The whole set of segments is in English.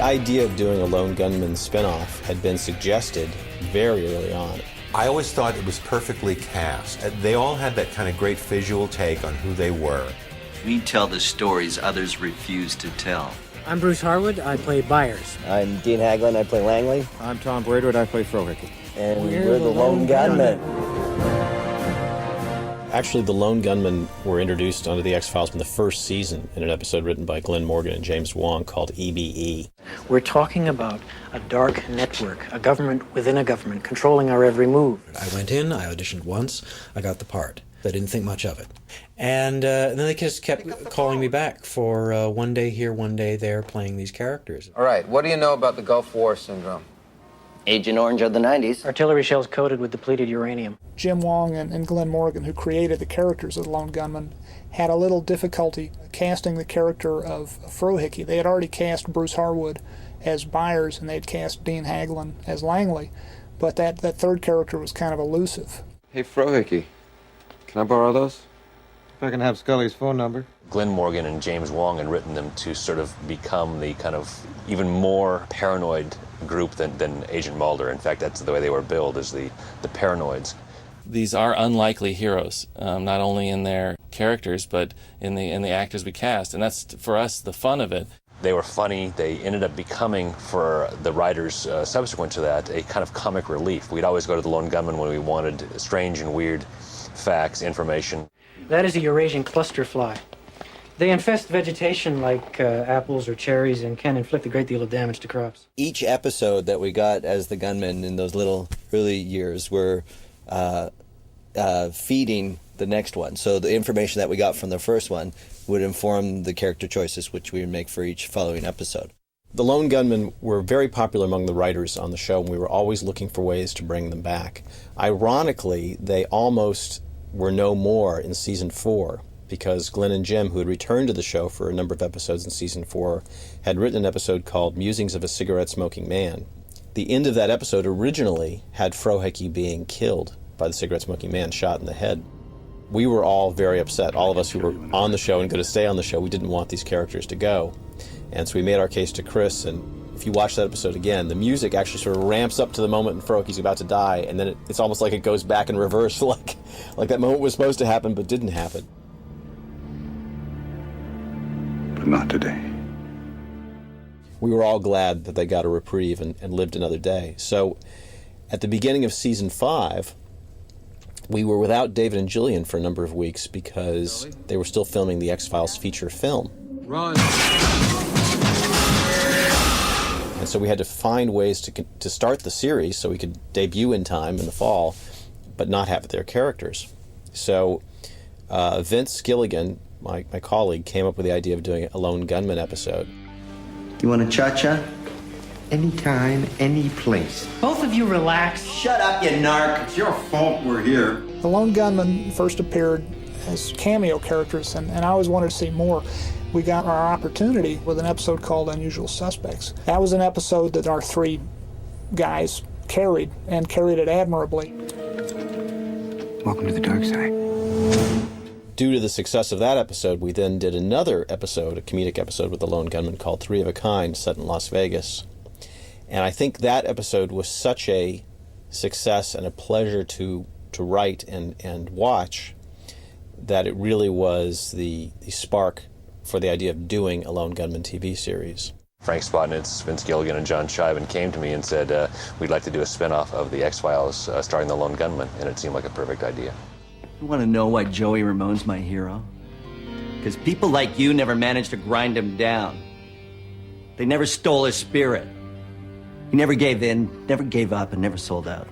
idea of doing a Lone Gunmen spinoff had been suggested very early on. I always thought it was perfectly cast. They all had that kind of great visual take on who they were. We tell the stories others refuse to tell. I'm Bruce Harwood. I play Byers. I'm Dean Haglund. I play Langley. I'm Tom Braidwood. I play Frohickey. And we're the Lone Gunmen. Actually, the Lone Gunmen were introduced onto the X-Files in the first season in an episode written by Glenn Morgan and James Wong called EBE. We're talking about a dark network, a government within a government, controlling our every move. I went in, I auditioned once, I got the part. I didn't think much of it. And then they just kept calling me back for one day here, one day there, playing these characters. All right, what do you know about the Gulf War syndrome? Agent Orange of the 90s. Artillery shells coated with depleted uranium. Jim Wong and Glenn Morgan, who created the characters of the Lone Gunmen, had a little difficulty casting the character of Frohickey. They had already cast Bruce Harwood as Byers, and they had cast Dean Haglund as Langley, but that third character was kind of elusive. Hey, Frohickey, can I borrow those? If I can have Scully's phone number. Glenn Morgan and James Wong had written them to sort of become the kind of even more paranoid group than Agent Mulder. In fact, that's the way they were billed, as the paranoids. These are unlikely heroes, not only in their characters, but in the actors we cast. And that's, for us, the fun of it. They were funny. They ended up becoming, for the writers subsequent to that, a kind of comic relief. We'd always go to the Lone Gunmen when we wanted strange and weird facts, information. That is a Eurasian cluster fly. They infest vegetation like apples or cherries and can inflict a great deal of damage to crops. Each episode that we got as the gunmen in those little early years were feeding the next one. So the information that we got from the first one would inform the character choices which we would make for each following episode. The Lone Gunmen were very popular among the writers on the show, and we were always looking for ways to bring them back. Ironically, they almost were no more in season 4, because Glenn and Jim, who had returned to the show for a number of episodes in season 4, had written an episode called Musings of a Cigarette-Smoking Man. The end of that episode originally had Frohickey being killed by the cigarette-smoking man, shot in the head. We were all very upset, all of us who were on the show and going to stay on the show. We didn't want these characters to go. And so we made our case to Chris, and if you watch that episode again, the music actually sort of ramps up to the moment when Frohickey's about to die, and then it's almost like it goes back in reverse, like that moment was supposed to happen but didn't happen. But not today. We were all glad that they got a reprieve and lived another day. So at the beginning of season 5, we were without David and Gillian for a number of weeks because they were still filming the X-Files feature film. Run. And so we had to find ways to start the series so we could debut in time in the fall, but not have their characters. So Vince Gilligan, my colleague, came up with the idea of doing a Lone Gunmen episode. You want a cha-cha? Anytime, any place. Both of you relax. Shut up, you narc. It's your fault we're here. The Lone Gunmen first appeared as cameo characters, and I always wanted to see more. We got our opportunity with an episode called Unusual Suspects. That was an episode that our 3 guys carried, and carried it admirably. Welcome to the dark side. Due to the success of that episode, we then did another episode, a comedic episode with the Lone Gunmen called Three of a Kind, set in Las Vegas. And I think that episode was such a success and a pleasure to write and watch that it really was the spark for the idea of doing a Lone Gunmen TV series. Frank Spotnitz, Vince Gilligan, and John Shiven came to me and said, we'd like to do a spin-off of the X-Files starring the Lone Gunmen, and it seemed like a perfect idea. You want to know why Joey Ramone's my hero? Because people like you never managed to grind him down. They never stole his spirit. He never gave in, never gave up, and never sold out.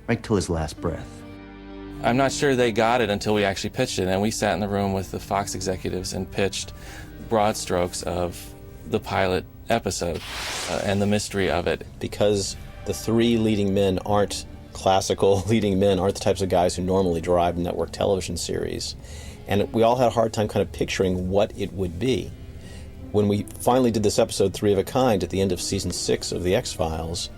Right till his last breath. I'm not sure they got it until we actually pitched it, and we sat in the room with the Fox executives and pitched broad strokes of the pilot episode and the mystery of it. Because the 3 leading men aren't classical leading men, aren't the types of guys who normally drive network television series. And we all had a hard time kind of picturing what it would be. When we finally did this episode, Three of a Kind, at the end of season 6 of The X-Files,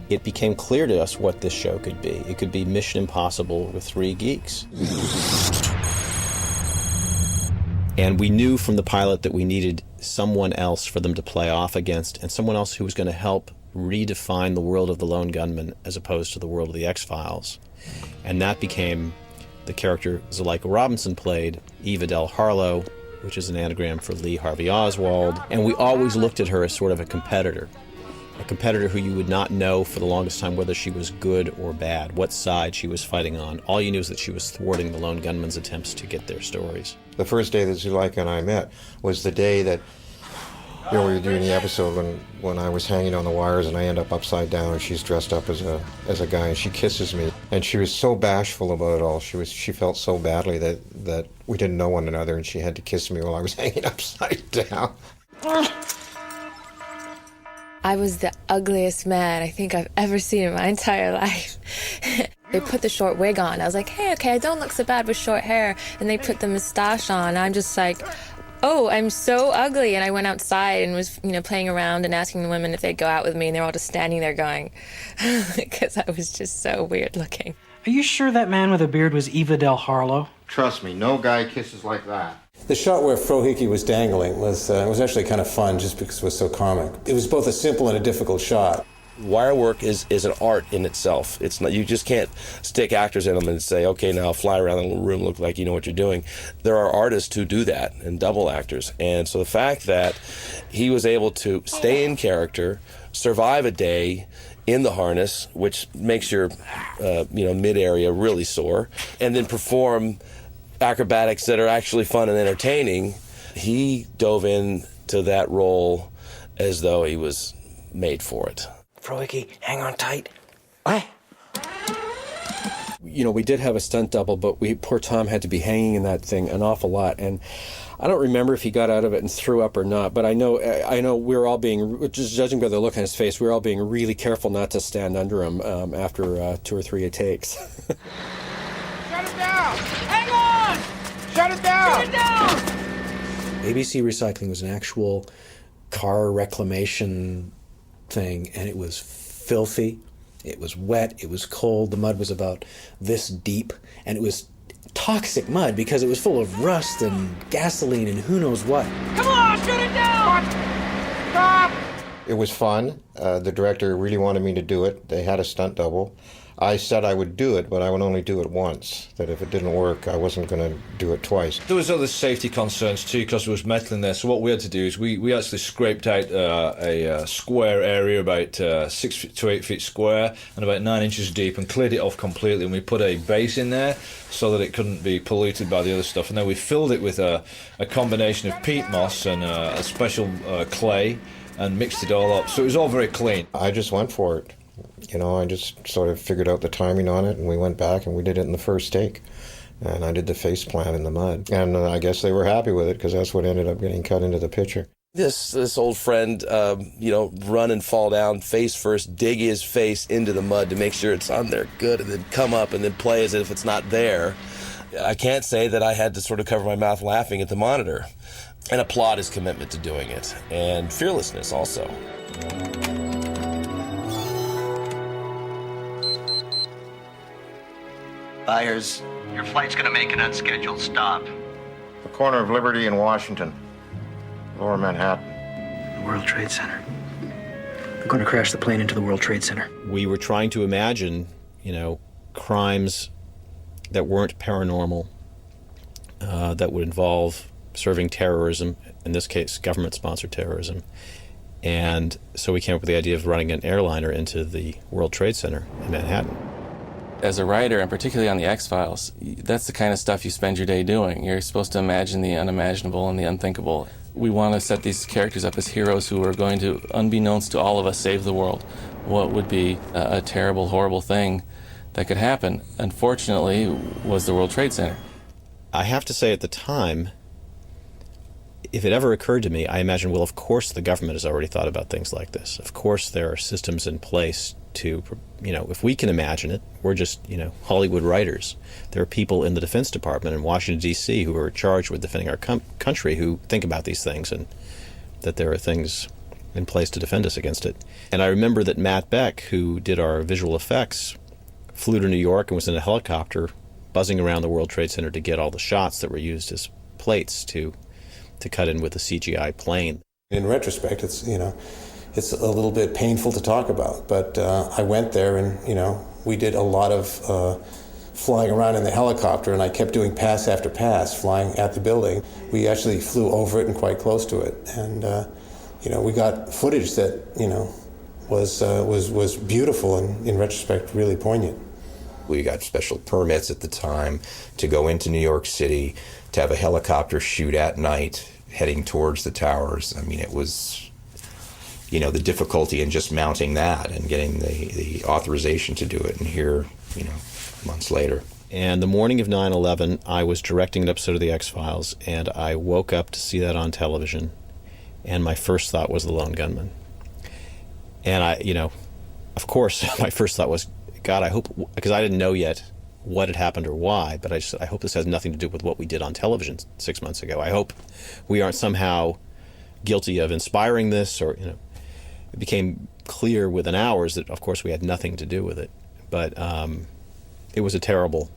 it became clear to us what this show could be. It could be Mission Impossible with 3 geeks. And we knew from the pilot that we needed someone else for them to play off against, and someone else who was going to help redefine the world of the Lone Gunmen as opposed to the world of the X-Files. And that became the character Zuleika Robinson played, Eva Del Harlow, which is an anagram for Lee Harvey Oswald. And we always looked at her as sort of a competitor who you would not know for the longest time whether she was good or bad, what side she was fighting on. All you knew is that she was thwarting the Lone Gunmen's attempts to get their stories. The first day that Zuleika and I met was the day that we were doing the episode when I was hanging on the wires and I end up upside down and she's dressed up as a guy and she kisses me. And she was so bashful about it all. She felt so badly that we didn't know one another and she had to kiss me while I was hanging upside down. I was the ugliest man I think I've ever seen in my entire life. They put the short wig on. I was like, hey, okay, I don't look so bad with short hair. And they put the mustache on. I'm just like, oh, I'm so ugly. And I went outside and was, playing around and asking the women if they'd go out with me. And they're all just standing there going, because I was just so weird looking. Are you sure that man with a beard was Eva Del Harlow? Trust me, no guy kisses like that. The shot where Frohike was dangling was actually kind of fun just because it was so comic. It was both a simple and a difficult shot. Wire work is an art in itself. It's not, you just can't stick actors in them and say, okay, now fly around the room, look like you know what you're doing. There are artists who do that, and double actors. And so the fact that he was able to stay in character, survive a day in the harness, which makes your mid area really sore, and then perform acrobatics that are actually fun and entertaining, he dove into that role as though he was made for it. Frohike, hang on tight. We did have a stunt double, but poor Tom had to be hanging in that thing an awful lot. And I don't remember if he got out of it and threw up or not, but I know we were all being, just judging by the look on his face, we were all being really careful not to stand under him after 2 or 3 takes. Shut it down! Hang on! Shut it down! Shut it down! ABC Recycling was an actual car reclamation thing, and it was filthy, it was wet, it was cold, the mud was about this deep, and it was toxic mud because it was full of rust and gasoline and who knows what. Come on, shut it down! Stop! It was fun. The director really wanted me to do it. They had a stunt double. I said I would do it, but I would only do it once. That if it didn't work, I wasn't going to do it twice. There was other safety concerns too, because there was metal in there. So what we had to do is we actually scraped out a square area about 6 to 8 feet square and about 9 inches deep, and cleared it off completely. And we put a base in there so that it couldn't be polluted by the other stuff. And then we filled it with a combination of peat moss and a special clay, and mixed it all up. So it was all very clean. I just went for it. I just sort of figured out the timing on it, and we went back and we did it in the first take. And I did the face plant in the mud. And I guess they were happy with it, because that's what ended up getting cut into the picture. This old friend, run and fall down face first, dig his face into the mud to make sure it's on there good, and then come up and then play as if it's not there. I can't say that I had to sort of cover my mouth laughing at the monitor, and applaud his commitment to doing it, and fearlessness also. Byers, your flight's gonna make an unscheduled stop. The corner of Liberty and Washington, Lower Manhattan. The World Trade Center. I'm going to crash the plane into the World Trade Center. We were trying to imagine, crimes that weren't paranormal, that would involve serving terrorism, in this case, government-sponsored terrorism. And so we came up with the idea of running an airliner into the World Trade Center in Manhattan. As a writer, and particularly on the X-Files, that's the kind of stuff you spend your day doing. You're supposed to imagine the unimaginable and the unthinkable. We want to set these characters up as heroes who are going to, unbeknownst to all of us, save the world. What would be a terrible, horrible thing that could happen, unfortunately, was the World Trade Center. I have to say, at the time, if it ever occurred to me, I imagined, well, of course the government has already thought about things like this. Of course there are systems in place to, if we can imagine it, we're just, Hollywood writers. There are people in the Defense Department in Washington, D.C. who are charged with defending our country who think about these things, and that there are things in place to defend us against it. And I remember that Matt Beck, who did our visual effects, flew to New York and was in a helicopter buzzing around the World Trade Center to get all the shots that were used as plates to to cut in with a CGI plane. In retrospect, it's it's a little bit painful to talk about, but I went there and we did a lot of flying around in the helicopter, and I kept doing pass after pass, flying at the building. We actually flew over it and quite close to it, and we got footage that was beautiful and in retrospect really poignant. We got special permits at the time to go into New York City, to have a helicopter shoot at night heading towards the towers. I mean, it was, the difficulty in just mounting that and getting the authorization to do it. And here, months later. And the morning of 9/11, I was directing an episode of The X-Files, and I woke up to see that on television, and my first thought was the Lone Gunmen. And of course, my first thought was, God, I hope, because I didn't know yet what had happened or why, but I hope this has nothing to do with what we did on television 6 months ago. I hope we aren't somehow guilty of inspiring this, or, it became clear within hours that, of course, we had nothing to do with it. But it was a terrible,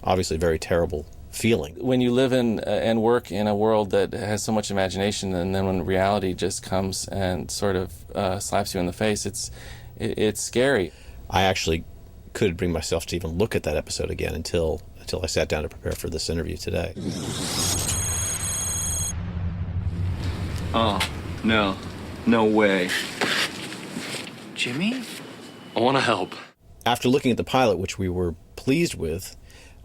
obviously very terrible feeling. When you live in and work in a world that has so much imagination, and then when reality just comes and sort of slaps you in the face, it's scary. I actually couldn't bring myself to even look at that episode again until I sat down to prepare for this interview today. Oh, no way. Jimmy? I want to help. After looking at the pilot, which we were pleased with,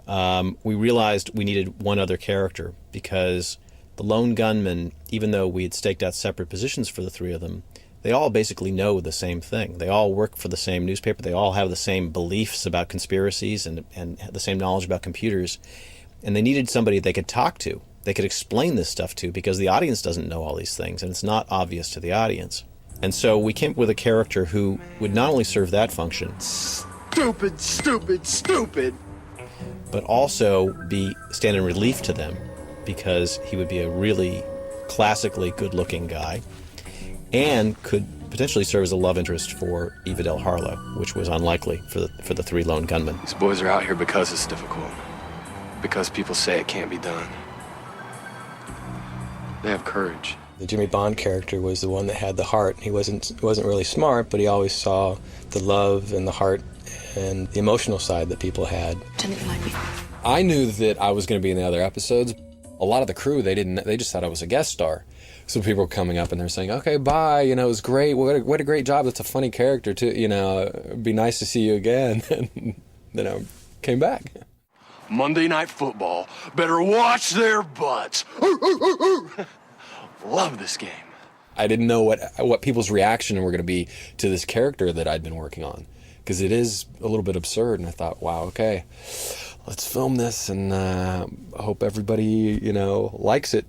we realized we needed one other character, because the Lone Gunmen, even though we had staked out separate positions for the three of them, they all basically know the same thing. They all work for the same newspaper. They all have the same beliefs about conspiracies and the same knowledge about computers. And they needed somebody they could talk to. They could explain this stuff to, because the audience doesn't know all these things, and it's not obvious to the audience. And so we came up with a character who would not only serve that function, Stupid, stupid, stupid. but also stand in relief to them, because he would be a really classically good-looking guy, and could potentially serve as a love interest for Eva Del Harlow, which was unlikely for the three Lone Gunmen. These boys are out here because it's difficult, because people say it can't be done. They have courage. The Jimmy Bond character was the one that had the heart. He wasn't really smart, but he always saw the love and the heart and the emotional side that people had. I knew that I was going to be in the other episodes. A lot of the crew, they just thought I was a guest star. So people were coming up and they're saying, "Okay, bye. It was great. What a great job. That's a funny character too. It'd be nice to see you again." And then I came back. Monday Night Football. Better watch their butts. Love this game. I didn't know what people's reaction were going to be to this character that I'd been working on, because it is a little bit absurd. And I thought, wow, okay, let's film this, and I hope everybody, likes it.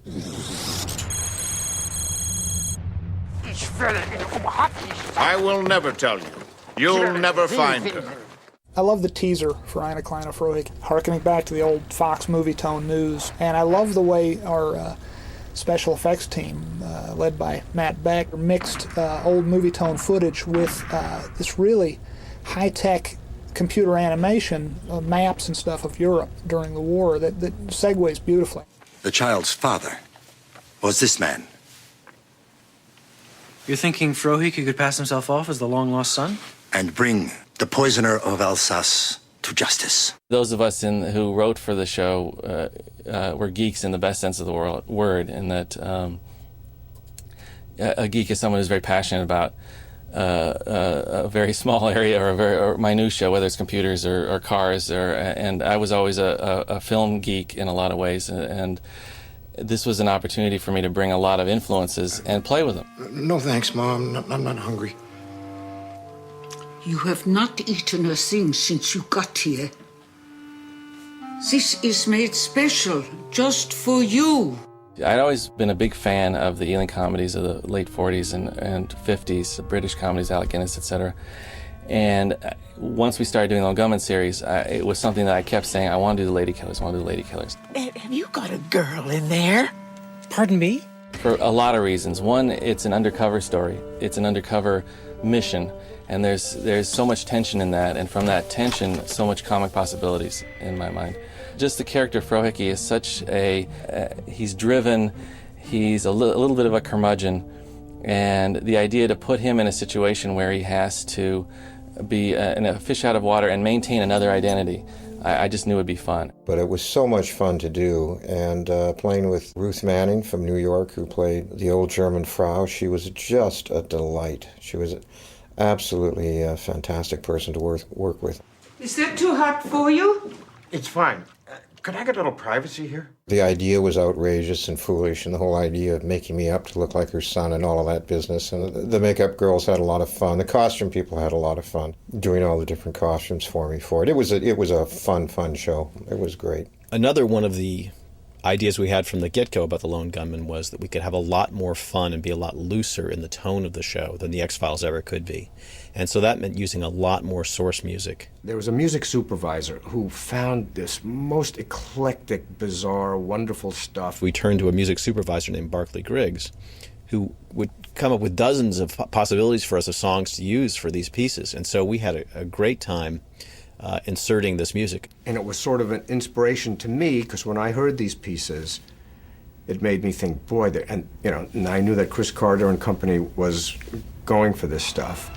I will never tell you. You'll never find her. I love the teaser for Eine Kleine Frohig, harkening back to the old Fox movie tone news. And I love the way our special effects team, led by Matt Beck, mixed old movie tone footage with this really high-tech computer animation, maps and stuff of Europe during the war that segues beautifully. The child's father was this man. You're thinking Frohike could pass himself off as the long-lost son? And bring the poisoner of Alsace to justice. Those of us who wrote for the show were geeks in the best sense of the word, in that a geek is someone who's very passionate about a very small area or minutia, whether it's computers or cars. And I was always a film geek in a lot of ways, and this was an opportunity for me to bring a lot of influences and play with them. No thanks, Mom. I'm not hungry. You have not eaten a thing since you got here. This is made special just for you. I'd always been a big fan of the Ealing comedies of the late 40s and 50s, the British comedies, Alec Guinness, etc. And once we started doing the Lone Gunmen series, it was something that I kept saying, I want to do the Lady Killers, I want to do the Lady Killers. Have you got a girl in there? Pardon me? For a lot of reasons. One, it's an undercover story. It's an undercover mission. And there's so much tension in that, and from that tension, so much comic possibilities in my mind. Just the character Frohike is such he's driven, He's a little bit of a curmudgeon, and the idea to put him in a situation where he has to be a fish out of water and maintain another identity, I just knew it would be fun. But it was so much fun to do, and playing with Ruth Manning from New York, who played the old German Frau, she was just a delight. She was absolutely a fantastic person to work with. Is that too hot for you? It's fine. Could I get a little privacy here? The idea was outrageous and foolish, and the whole idea of making me up to look like her son and all of that business. And the makeup girls had a lot of fun. The costume people had a lot of fun doing all the different costumes for me for it. It was a fun show. It was great. Another one of the ideas we had from the get-go about the Lone Gunmen was that we could have a lot more fun and be a lot looser in the tone of the show than the X-Files ever could be. And so that meant using a lot more source music. There was a music supervisor who found this most eclectic, bizarre, wonderful stuff. We turned to a music supervisor named Barclay Griggs, who would come up with dozens of possibilities for us of songs to use for these pieces. And so we had a great time inserting this music. And it was sort of an inspiration to me, because when I heard these pieces, it made me think, boy, and I knew that Chris Carter and company was going for this stuff.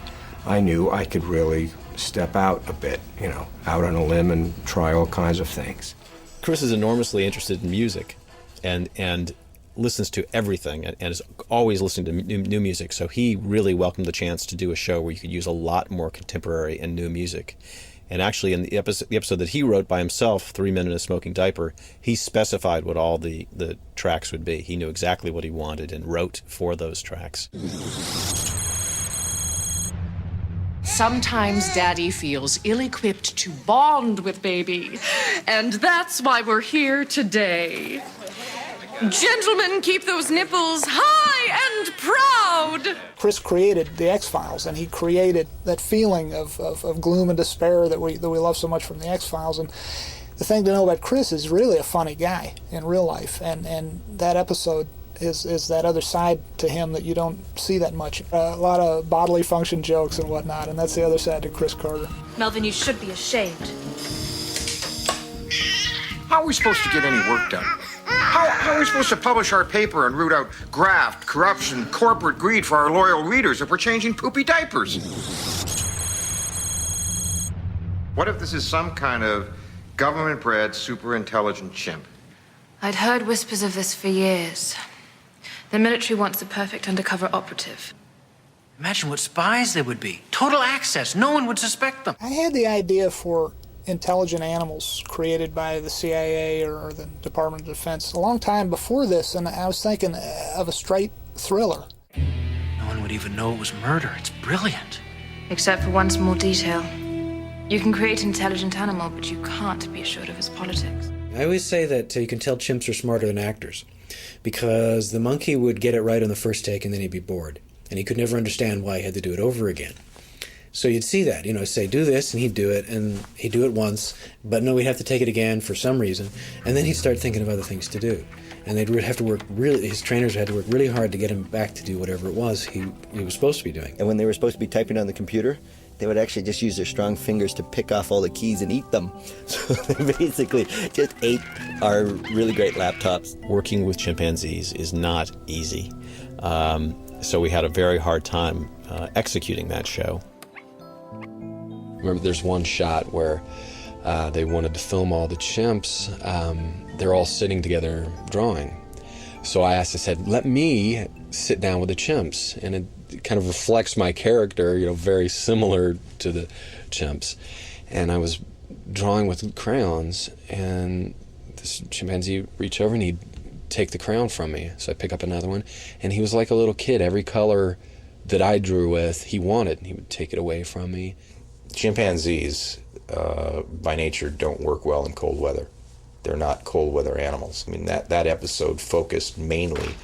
I knew I could really step out a bit, out on a limb and try all kinds of things. Chris is enormously interested in music and listens to everything and is always listening to new music. So he really welcomed the chance to do a show where you could use a lot more contemporary and new music. And actually, in the episode that he wrote by himself, 3 Men in a Smoking Diaper, he specified what all the tracks would be. He knew exactly what he wanted and wrote for those tracks. Sometimes Daddy feels ill-equipped to bond with Baby, and that's why we're here today. Gentlemen, keep those nipples high and proud! Chris created the X-Files, and he created that feeling of gloom and despair that we love so much from the X-Files. And the thing to know about Chris is really a funny guy in real life, and that episode is that other side to him that you don't see that much. A lot of bodily function jokes and whatnot, and that's the other side to Chris Carter. Melvin, you should be ashamed. How are we supposed to get any work done? How are we supposed to publish our paper and root out graft, corruption, corporate greed for our loyal readers if we're changing poopy diapers? What if this is some kind of government-bred, super-intelligent chimp? I'd heard whispers of this for years. The military wants the perfect undercover operative. Imagine what spies they would be. Total access. No one would suspect them. I had the idea for intelligent animals created by the CIA or the Department of Defense a long time before this, and I was thinking of a straight thriller. No one would even know it was murder. It's brilliant. Except for one small detail. You can create an intelligent animal, but you can't be assured of his politics. I always say that you can tell chimps are smarter than actors, because the monkey would get it right on the first take and then he'd be bored, and he could never understand why he had to do it over again. So you'd see that, say, do this, and he'd do it, and he'd do it once, but no, we'd have to take it again for some reason, and then he'd start thinking of other things to do. And they'd have to work his trainers had to work really hard to get him back to do whatever it was he was supposed to be doing. And when they were supposed to be typing on the computer, they would actually just use their strong fingers to pick off all the keys and eat them. So they basically just ate our really great laptops. Working with chimpanzees is not easy. So we had a very hard time executing that show. Remember, there's one shot where they wanted to film all the chimps. They're all sitting together drawing. So I said, let me sit down with the chimps. And it kind of reflects my character, very similar to the chimps. And I was drawing with crayons, and this chimpanzee reached over and he'd take the crayon from me. So I pick up another one, and he was like a little kid. Every color that I drew with, he wanted, and he would take it away from me. Chimpanzees, by nature, don't work well in cold weather. They're not cold weather animals. I mean, that episode focused mainly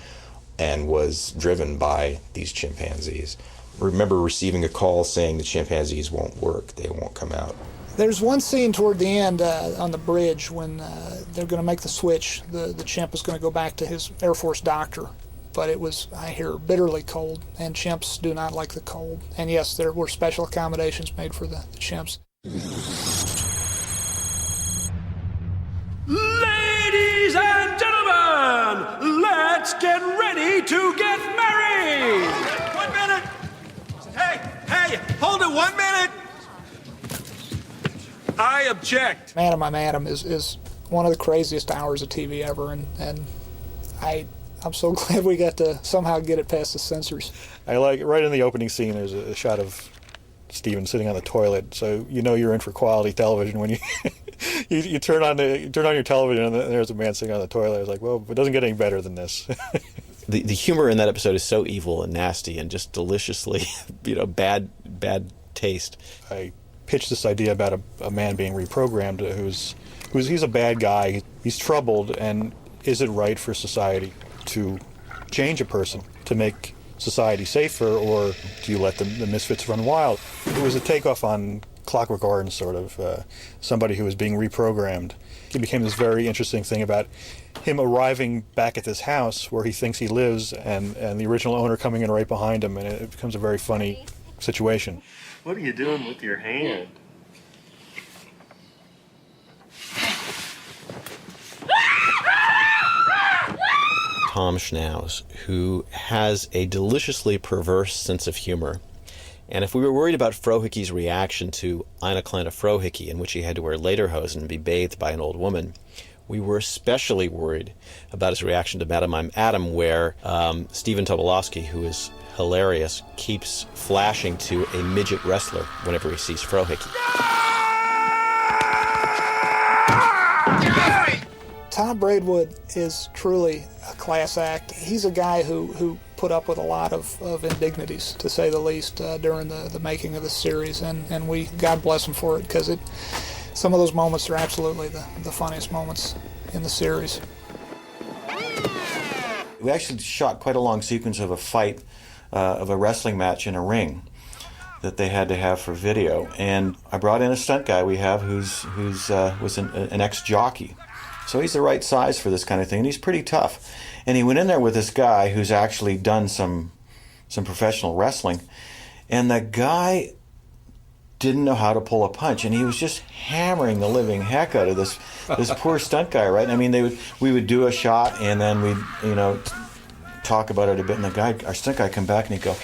and was driven by these chimpanzees. I remember receiving a call saying the chimpanzees won't work, they won't come out. There's one scene toward the end on the bridge when they're going to make the switch. The chimp is going to go back to his Air Force doctor. But it was, I hear, bitterly cold, and chimps do not like the cold. And yes, there were special accommodations made for the chimps. Ladies and gentlemen, let's get ready Hey, hold it 1 minute. I object. Man, I'm Adam is one of the craziest hours of TV ever, and I'm so glad we got to somehow get it past the censors. I like right in the opening scene. There's a shot of Steven sitting on the toilet, so you know you're in for quality television when you you turn on your television and there's a man sitting on the toilet. I was like, well, it doesn't get any better than this. The humor in that episode is so evil and nasty and just deliciously, bad taste. I pitched this idea about a man being reprogrammed he's a bad guy. He's troubled, and is it right for society to change a person to make society safer, or do you let the misfits run wild? It was a takeoff on Clockwork Orange, sort of, somebody who was being reprogrammed. It became this very interesting thing about him arriving back at this house where he thinks he lives, and the original owner coming in right behind him, and it becomes a very funny situation. What are you doing with your hand? Tom Schnauz, who has a deliciously perverse sense of humor. And if we were worried about Frohicke's reaction to Eine kleine Frohicke, in which he had to wear lederhosen and be bathed by an old woman, we were especially worried about his reaction to Madam I'm Adam, where Stephen Tobolowsky, who is hilarious, keeps flashing to a midget wrestler whenever he sees Frohicke. Tom Braidwood is truly a class act. He's a guy who put up with a lot of indignities, to say the least, during the making of this series, and we, God bless him for it, because some of those moments are absolutely the funniest moments in the series. We actually shot quite a long sequence of a fight, of a wrestling match in a ring that they had to have for video, and I brought in a stunt guy we have who's was an ex-jockey. So he's the right size for this kind of thing, and he's pretty tough. And he went in there with this guy who's actually done some professional wrestling, and the guy didn't know how to pull a punch, and he was just hammering the living heck out of this poor stunt guy, right? I mean, we would do a shot, and then we'd talk about it a bit, and our stunt guy come back and he'd go,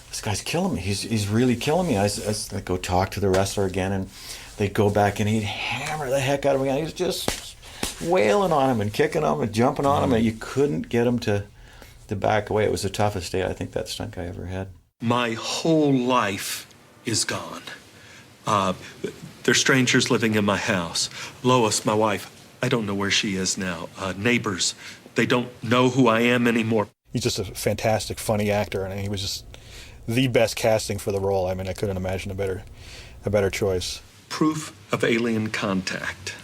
"This guy's killing me. He's really killing me." I'd go talk to the wrestler again, and they'd go back and he'd hammer the heck out of me, and he was just wailing on him and kicking him and jumping on him, and you couldn't get him to back away. It was the toughest day I think that stunt guy ever had. My whole life is gone. There's strangers living in my house. Lois, my wife, I don't know where she is now. Neighbors, they don't know who I am anymore. He's just a fantastic, funny actor, and he was just the best casting for the role. I mean, I couldn't imagine a better choice. Proof of alien contact.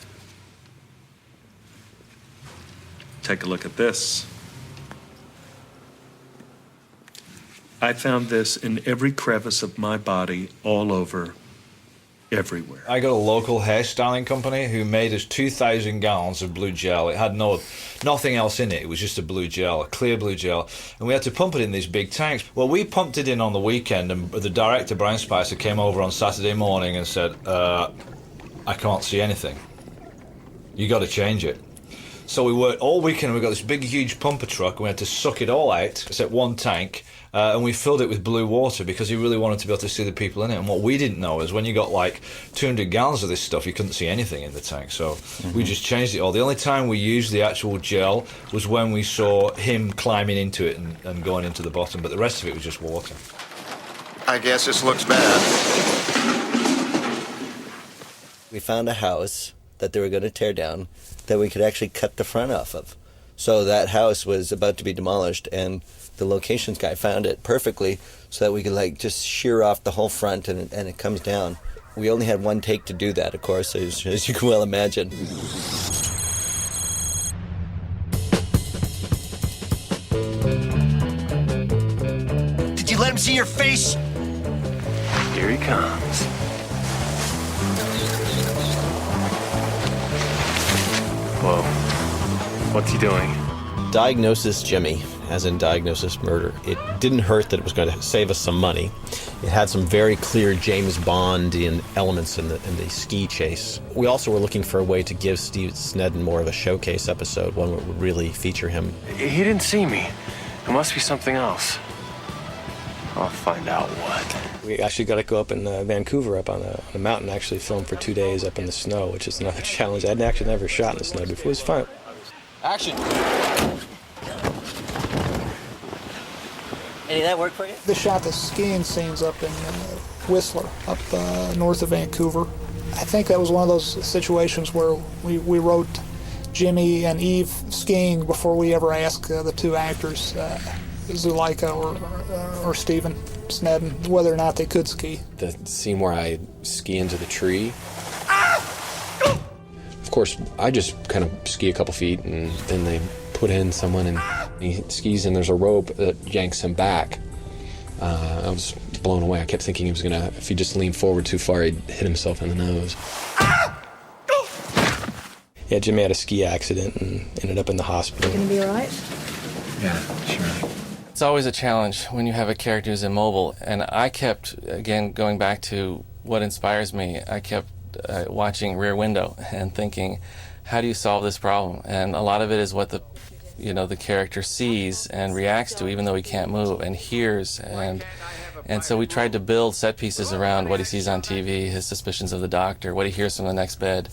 Take a look at this. I found this in every crevice of my body, all over, everywhere. I got a local hairstyling company who made us 2,000 gallons of blue gel. It had nothing else in it. It was just a blue gel, a clear blue gel. And we had to pump it in these big tanks. Well, we pumped it in on the weekend, and the director, Brian Spicer, came over on Saturday morning and said, I can't see anything. You got to change it. So we worked all weekend. We got this big, huge pumper truck, and we had to suck it all out, except one tank, and we filled it with blue water because he really wanted to be able to see the people in it. And what we didn't know is when you got like 200 gallons of this stuff, you couldn't see anything in the tank. So we just changed it all. The only time we used the actual gel was when we saw him climbing into it and going into the bottom, but the rest of it was just water. I guess this looks bad. We found a house that they were going to tear down that we could actually cut the front off of. So that house was about to be demolished, and the locations guy found it perfectly so that we could just shear off the whole front and it comes down. We only had one take to do that, of course, as you can well imagine. Did you let him see your face? Here he comes. Whoa. What's he doing? Diagnosis Jimmy, as in Diagnosis Murder. It didn't hurt that it was going to save us some money. It had some very clear James Bondian elements in the ski chase. We also were looking for a way to give Steve Snedden more of a showcase episode, one that would really feature him. He didn't see me. It must be something else. I'll find out what. We actually got to go up in Vancouver, up on a mountain, actually film for 2 days up in the snow, which is another challenge. I'd actually never shot in the snow before. It was fun. Action. Any of that work for you? They shot the skiing scenes up in Whistler, up north of Vancouver. I think that was one of those situations where we wrote Jimmy and Eve skiing before we ever asked the two actors, Zuleika or Stephen Snedden, whether or not they could ski. The scene where I ski into the tree. Of course, I just kind of ski a couple feet, and then they put in someone, and he skis, and there's a rope that yanks him back. I was blown away. I kept thinking he was gonna, if he just leaned forward too far, he'd hit himself in the nose. Yeah, Jimmy had a ski accident and ended up in the hospital. Gonna be all right? Yeah, sure. It's always a challenge when you have a character who's immobile, and I kept, again, going back to what inspires me, I kept watching Rear Window and thinking, how do you solve this problem? And a lot of it is what the character sees and reacts to, even though he can't move, and hears, and so we tried to build set pieces around what he sees on TV, his suspicions of the doctor, what he hears from the next bed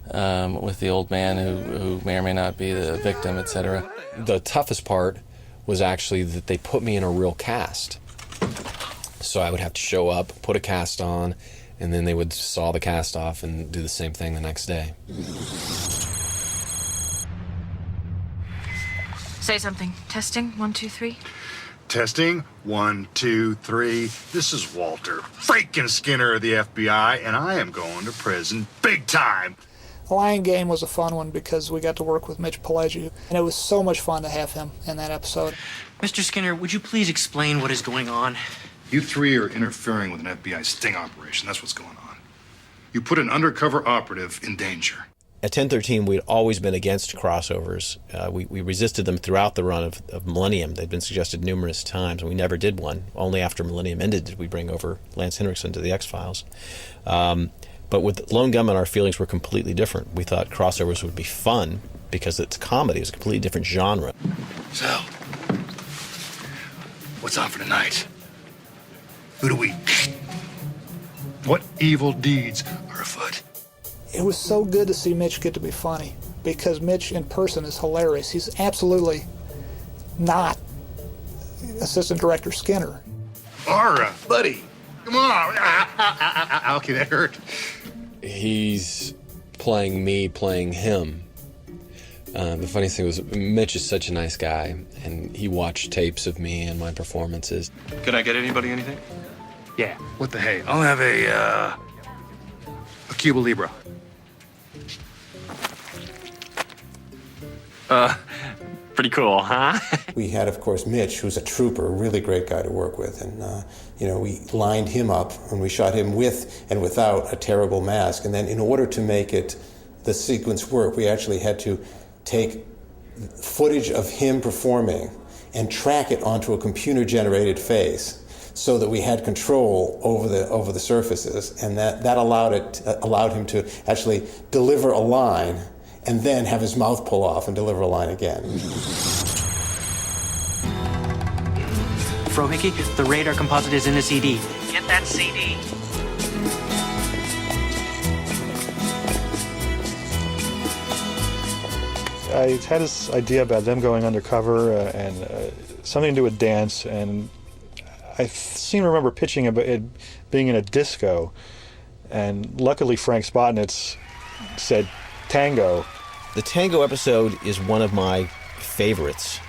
with the old man who may or may not be the victim, etc. The toughest part was actually that they put me in a real cast. So I would have to show up, put a cast on, and then they would saw the cast off and do the same thing the next day. Say something. Testing. 1, 2, 3. Testing. 1, 2, 3. This is Walter, freaking Skinner of the FBI, and I am going to prison big time. The Lion Game was a fun one because we got to work with Mitch Pileggi, and it was so much fun to have him in that episode. Mr. Skinner, would you please explain what is going on? You three are interfering with an FBI sting operation. That's what's going on. You put an undercover operative in danger. At 1013, we'd always been against crossovers. We resisted them throughout the run of Millennium. They'd been suggested numerous times, and we never did one. Only after Millennium ended did we bring over Lance Henriksen to the X-Files. But with Lone Gunmen, our feelings were completely different. We thought crossovers would be fun because it's comedy. It's a completely different genre. So, what's on for tonight? Who do we... What evil deeds are afoot? It was so good to see Mitch get to be funny because Mitch in person is hilarious. He's absolutely not Assistant Director Skinner. Aura, buddy, come on. Okay, that hurt. He's playing me, playing him. The funny thing was, Mitch is such a nice guy, and he watched tapes of me and my performances. Can I get anybody anything? Yeah. What the hey? I'll have a Cuba Libre. Pretty cool, huh? We had, of course, Mitch, who's a trooper, a really great guy to work with, and we lined him up and we shot him with and without a terrible mask. And then, in order to make the sequence work, we actually had to take footage of him performing and track it onto a computer-generated face, so that we had control over the surfaces, and that allowed him to actually deliver a line and then have his mouth pull off and deliver a line again. Frohickey, the radar composite is in the CD. Get that CD. I had this idea about them going undercover and something to do with dance, and I seem to remember pitching it being in a disco, and luckily Frank Spotnitz said tango. The tango episode is one of my favorites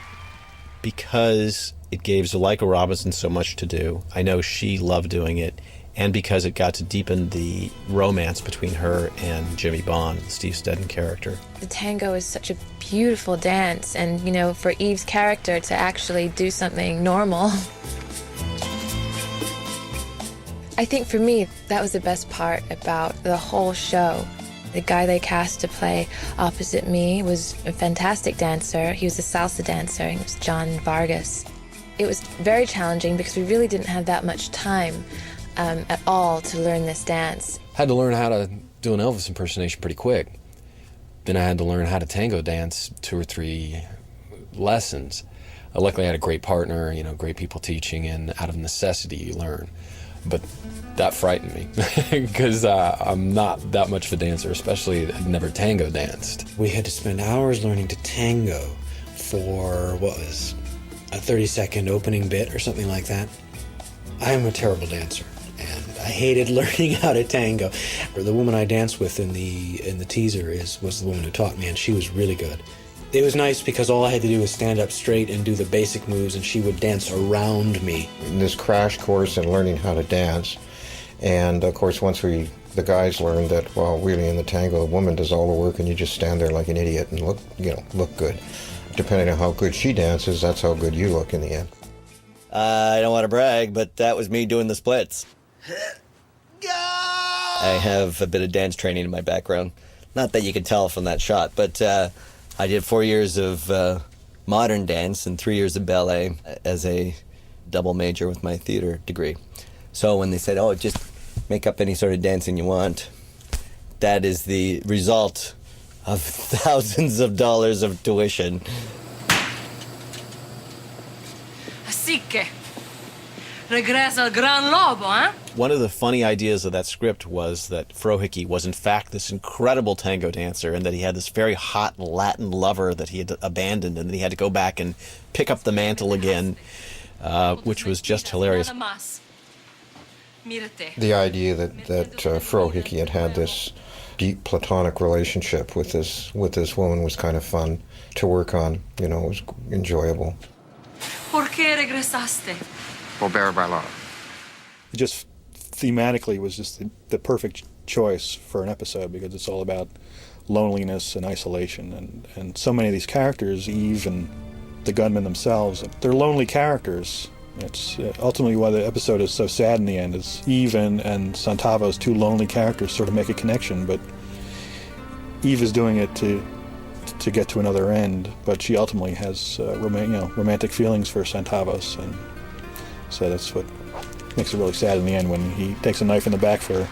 because it gave Zuleika Robinson so much to do. I know she loved doing it, and because it got to deepen the romance between her and Jimmy Bond, the Steve Snedden character. The tango is such a beautiful dance, and, for Eve's character to actually do something normal. I think for me, that was the best part about the whole show. The guy they cast to play opposite me was a fantastic dancer. He was a salsa dancer. He was John Vargas. It was very challenging because we really didn't have that much time at all to learn this dance. Had to learn how to do an Elvis impersonation pretty quick. Then I had to learn how to tango dance 2 or 3 lessons. Luckily, I had a great partner, great people teaching, and out of necessity, you learn. But that frightened me because I'm not that much of a dancer, especially I'd never tango danced. We had to spend hours learning to tango for, what was a 30-second opening bit or something like that. I am a terrible dancer, and I hated learning how to tango. The woman I danced with in the teaser was the woman who taught me, and she was really good. It was nice because all I had to do was stand up straight and do the basic moves, and she would dance around me. This crash course in learning how to dance, and of course once the guys learned that, well, really in the tango, a woman does all the work and you just stand there like an idiot and look good. Depending on how good she dances, that's how good you look in the end. I don't want to brag, but that was me doing the splits. I have a bit of dance training in my background. Not that you can tell from that shot, but I did 4 years of modern dance and 3 years of ballet as a double major with my theater degree. So when they said, oh, just make up any sort of dancing you want, that is the result of thousands of dollars of tuition. Así que, regresa al gran lobo, eh? One of the funny ideas of that script was that Frohike was in fact this incredible tango dancer, and that he had this very hot Latin lover that he had abandoned, and then he had to go back and pick up the mantle again, which was just hilarious. The idea that Frohike had this deep platonic relationship with this woman was kind of fun to work on. It was enjoyable. ¿Por qué regresaste? Forbear by law. It just thematically was just the perfect choice for an episode, because it's all about loneliness and isolation, and so many of these characters, Eve and the gunmen themselves, they're lonely characters. It's ultimately why the episode is so sad in the end, is Eve and Santavo's two lonely characters sort of make a connection, but Eve is doing it to get to another end, but she ultimately has romantic feelings for Santavos, and so that's what makes it really sad in the end when he takes a knife in the back for her.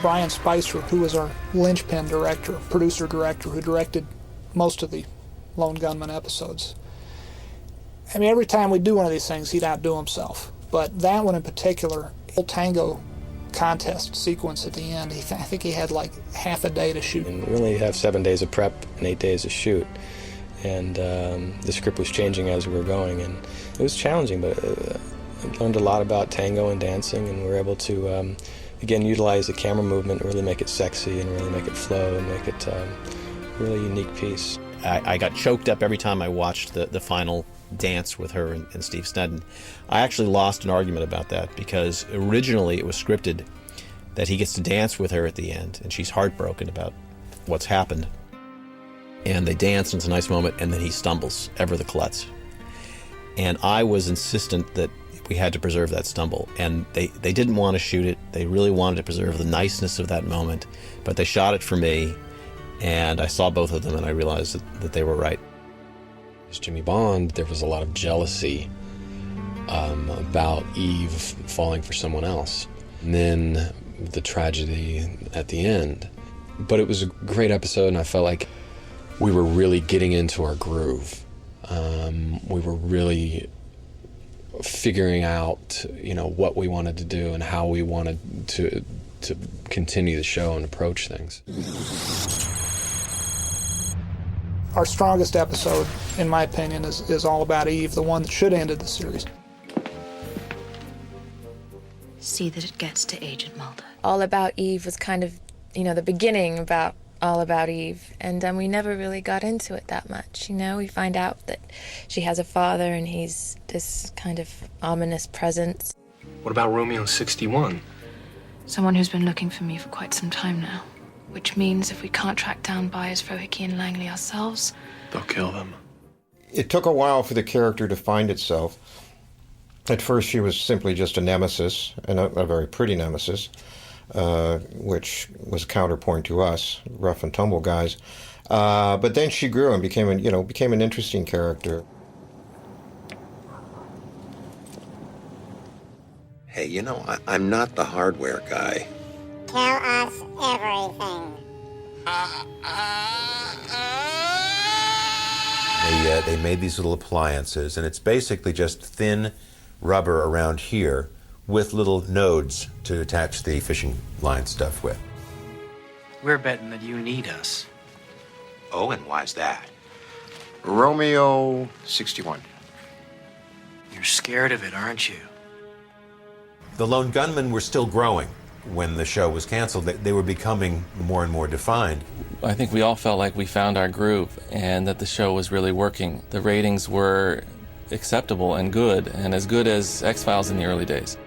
Brian Spicer, who was our linchpin director, producer-director, who directed most of the Lone Gunmen episodes. I mean, every time we do one of these things, he'd outdo himself. But that one in particular, the whole tango contest sequence at the end, I think he had like half a day to shoot. And we only have 7 days of prep and 8 days of shoot. And the script was changing as we were going, and it was challenging, but I learned a lot about tango and dancing, and we were able to, again, utilize the camera movement, really make it sexy and really make it flow and make it a really unique piece. I got choked up every time I watched the final dance with her and Steve Sneddon. I actually lost an argument about that, because originally it was scripted that he gets to dance with her at the end, and she's heartbroken about what's happened. And they dance, and it's a nice moment, and then he stumbles, ever the klutz. And I was insistent that we had to preserve that stumble, and they didn't want to shoot it. They really wanted to preserve the niceness of that moment, but they shot it for me, and I saw both of them, and I realized that they were right. As Jimmy Bond, there was a lot of jealousy about Eve falling for someone else, and then the tragedy at the end. But it was a great episode, and I felt like we were really getting into our groove. We were really figuring out, what we wanted to do and how we wanted to continue the show and approach things. Our strongest episode, in my opinion, is All About Eve, the one that should have ended the series. See that it gets to Agent Mulder. All About Eve was kind of, the beginning about All About Eve, and we never really got into it that much. We find out that she has a father, and he's this kind of ominous presence. What about Romeo 61? Someone who's been looking for me for quite some time now. Which means if we can't track down buyers Frohike and Langley ourselves, they'll kill them. It took a while for the character to find itself. At first she was simply just a nemesis, and a very pretty nemesis, which was a counterpoint to us, rough and tumble guys. But then she grew and became an interesting character. Hey, I'm not the hardware guy. Tell us everything. idea. They made these little appliances, and it's basically just thin rubber around here with little nodes to attach the fishing line stuff with. We're betting that you need us. Oh, and why's that? Romeo 61. You're scared of it, aren't you? The Lone Gunmen were still growing when the show was canceled. They were becoming more and more defined. I think we all felt like we found our groove and that the show was really working. The ratings were acceptable and good, and as good as X-Files in the early days.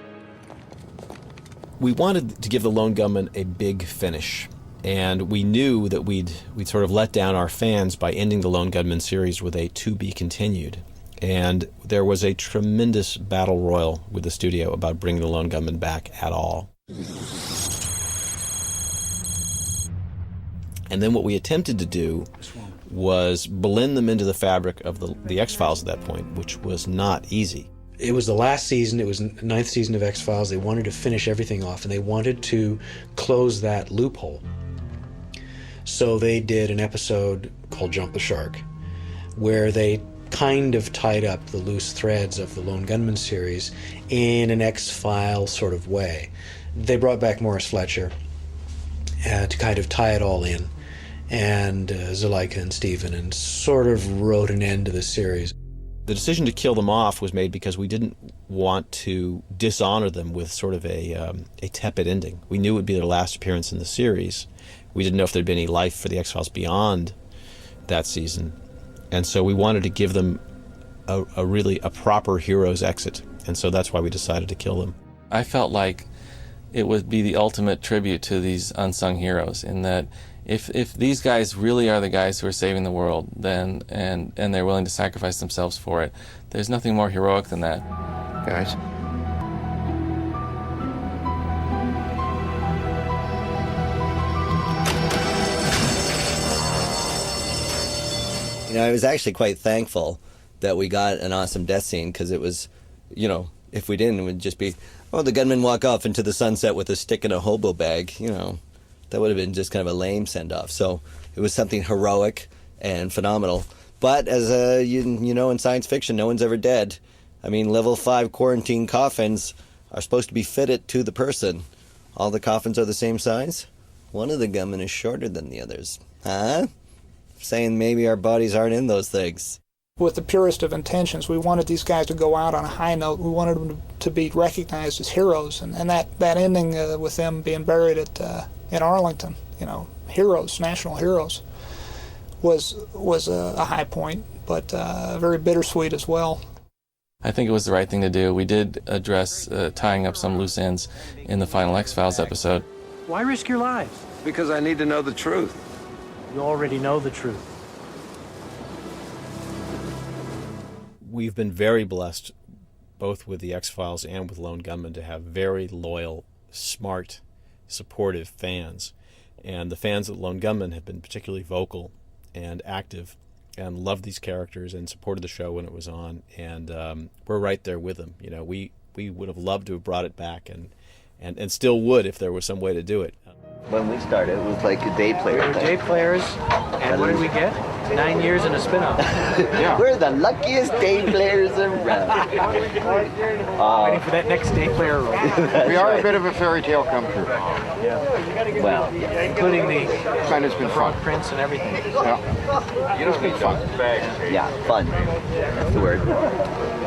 We wanted to give the Lone Gunmen a big finish, and we knew that we'd sort of let down our fans by ending the Lone Gunmen series with a to be continued. And there was a tremendous battle royal with the studio about bringing the Lone Gunmen back at all. And then what we attempted to do was blend them into the fabric of the X-Files at that point, which was not easy. It was the last season, it was the 9th season of X-Files. They wanted to finish everything off, and they wanted to close that loophole. So they did an episode called Jump the Shark, where they kind of tied up the loose threads of the Lone Gunmen series in an X-File sort of way. They brought back Morris Fletcher to kind of tie it all in, and Zuleika and Steven, and sort of wrote an end to the series. The decision to kill them off was made because we didn't want to dishonor them with sort of a tepid ending. We knew it would be their last appearance in the series. We didn't know if there'd be any life for the X-Files beyond that season. And so we wanted to give them a really proper hero's exit. And so that's why we decided to kill them. I felt like it would be the ultimate tribute to these unsung heroes, in that if these guys really are the guys who are saving the world, then and they're willing to sacrifice themselves for it, there's nothing more heroic than that. Guys. You know, I was actually quite thankful that we got an awesome death scene, because it was, you know, if we didn't, it would just be, oh, the gunmen walk off into the sunset with a stick and a hobo bag. You know, that would have been just kind of a lame send-off. So it was something heroic and phenomenal. But as you know, in science fiction, no one's ever dead. I mean, level 5 quarantine coffins are supposed to be fitted to the person. All the coffins are the same size. One of the gunmen is shorter than the others. Huh? Saying maybe our bodies aren't in those things. With the purest of intentions, we wanted these guys to go out on a high note. We wanted them to be recognized as heroes, and that ending with them being buried in Arlington, you know, heroes, national heroes, was a high point, but very bittersweet as well. I think it was the right thing to do. We did address tying up some loose ends in the final X-Files episode. Why risk your lives? Because I need to know the truth. You already know the truth. We've been very blessed, both with the X-Files and with Lone Gunmen, to have very loyal, smart, supportive fans. And the fans of Lone Gunmen have been particularly vocal and active and loved these characters and supported the show when it was on. And we're right there with them. You know, we would have loved to have brought it back, and still would if there was some way to do it. When we started, it was like a day player We were thing. day players, and what did we get? 9 years and a spin-off. Yeah. We're the luckiest day players around. Waiting for that next day player role. We are a bit of a fairy tale come true. Yeah. Well, including the And it's been fun. prince and everything. Yeah. It's been fun. Yeah, fun. That's the word.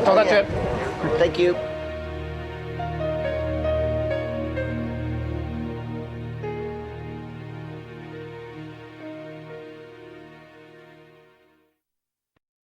So that's it. Thank you.